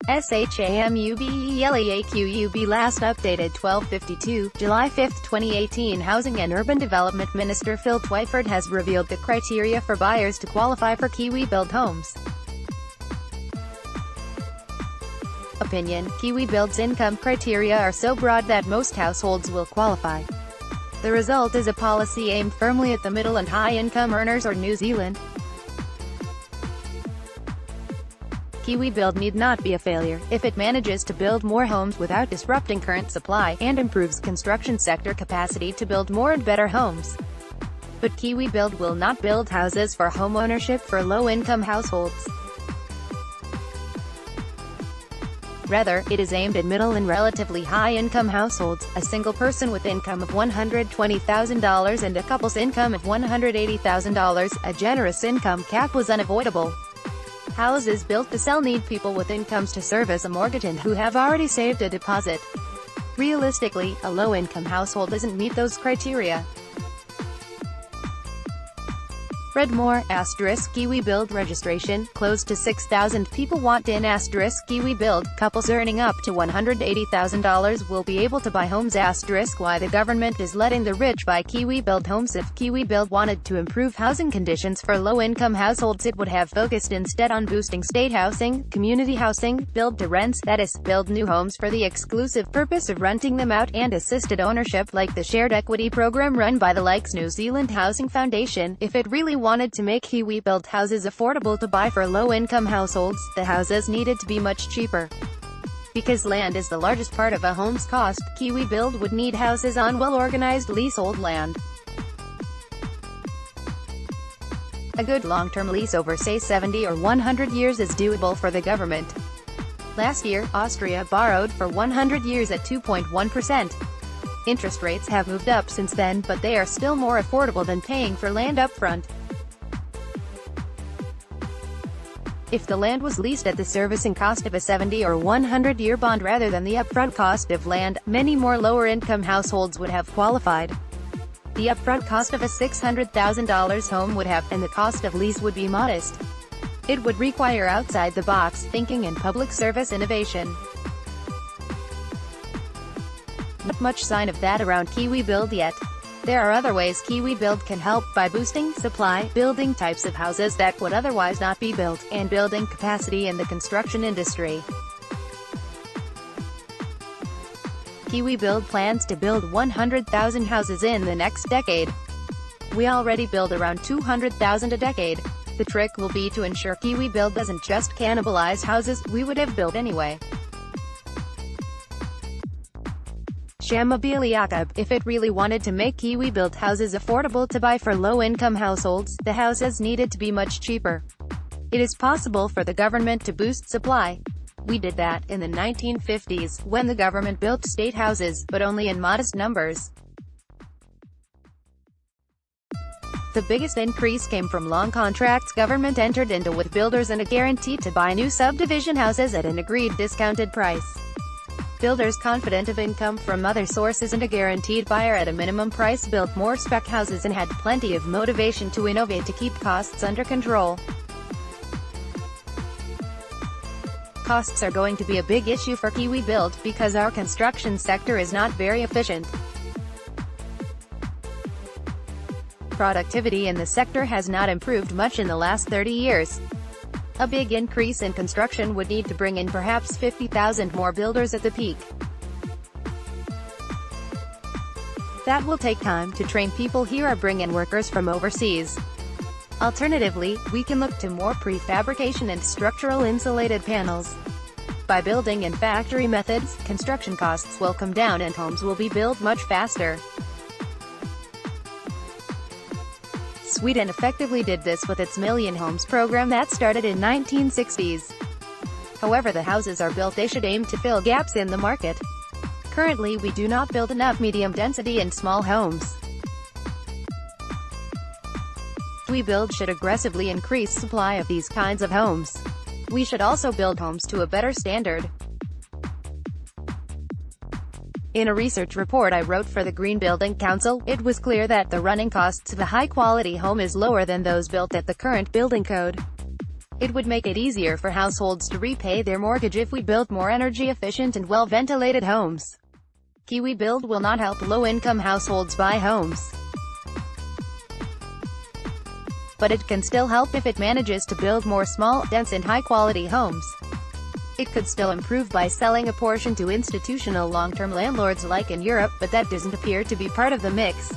SHAMUBEEL EAQB Last updated 12:52, July 5, 2018. Housing and Urban Development Minister Phil Twyford has revealed the criteria for buyers to qualify for KiwiBuild homes. Opinion: KiwiBuild's income criteria are so broad that most households will qualify. The result is a policy aimed firmly at the middle and high-income earners or New Zealand. KiwiBuild need not be a failure if it manages to build more homes without disrupting current supply, and improves construction sector capacity to build more and better homes. But KiwiBuild will not build houses for homeownership for low-income households. Rather, it is aimed at middle and relatively high-income households, a single person with income of $120,000 and a couple's income of $180,000. A generous income cap was unavoidable. Houses built to sell need people with incomes to service a mortgage and who have already saved a deposit. Realistically, a low-income household doesn't meet those criteria. Read more. KiwiBuild registration closed to 6,000 people want in. KiwiBuild couples earning up to $180,000 will be able to buy homes. Why the government is letting the rich buy KiwiBuild homes. If KiwiBuild wanted to improve housing conditions for low-income households, it would have focused instead on boosting state housing, community housing, build-to-rents, that is, build new homes for the exclusive purpose of renting them out, and assisted ownership like the shared equity program run by the likes New Zealand Housing Foundation. If it really wanted to make KiwiBuild houses affordable to buy for low-income households, the houses needed to be much cheaper. Because land is the largest part of a home's cost, KiwiBuild would need houses on well-organized leasehold land. A good long-term lease over, say, 70 or 100 years is doable for the government. Last year, Austria borrowed for 100 years at 2.1%. Interest rates have moved up since then, but they are still more affordable than paying for land upfront. If the land was leased at the servicing cost of a 70 or 100-year bond rather than the upfront cost of land, many more lower-income households would have qualified. The upfront cost of a $600,000 home would have, and the cost of lease would be modest. It would require outside-the-box thinking and public service innovation. Not much sign of that around KiwiBuild yet. There are other ways KiwiBuild can help, by boosting supply, building types of houses that would otherwise not be built, and building capacity in the construction industry. KiwiBuild plans to build 100,000 houses in the next decade. We already build around 200,000 a decade. The trick will be to ensure KiwiBuild doesn't just cannibalize houses we would have built anyway. SHAMUBEEL EAQUB: if it really wanted to make KiwiBuild houses affordable to buy for low-income households, the houses needed to be much cheaper. It is possible for the government to boost supply. We did that in the 1950s, when the government built state houses, but only in modest numbers. The biggest increase came from long contracts government entered into with builders and a guarantee to buy new subdivision houses at an agreed discounted price. Builders confident of income from other sources and a guaranteed buyer at a minimum price built more spec houses and had plenty of motivation to innovate to keep costs under control. Costs are going to be a big issue for KiwiBuild, because our construction sector is not very efficient. Productivity in the sector has not improved much in the last 30 years. A big increase in construction would need to bring in perhaps 50,000 more builders at the peak. That will take time to train people here or bring in workers from overseas. Alternatively, we can look to more prefabrication and structural insulated panels. By building in factory methods, construction costs will come down and homes will be built much faster. Sweden effectively did this with its Million Homes program that started in 1960s. However, the houses are built, they should aim to fill gaps in the market. Currently, we do not build enough medium density and small homes. KiwiBuild should aggressively increase supply of these kinds of homes. We should also build homes to a better standard. In a research report I wrote for the Green Building Council, it was clear that the running costs of a high-quality home is lower than those built at the current building code. It would make it easier for households to repay their mortgage if we built more energy-efficient and well-ventilated homes. KiwiBuild will not help low-income households buy homes, but it can still help if it manages to build more small, dense and high-quality homes. It could still improve by selling a portion to institutional long-term landlords like in Europe, but that doesn't appear to be part of the mix.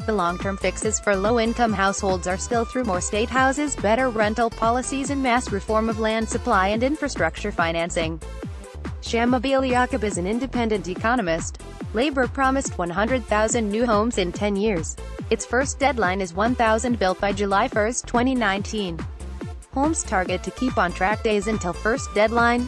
The long-term fixes for low-income households are still through more state houses, better rental policies and mass reform of land supply and infrastructure financing. SHAMUBEEL EAQUB is an independent economist. Labour promised 100,000 new homes in 10 years. Its first deadline is 1,000 built by July 1, 2019. Homes target to keep on track days until first deadline.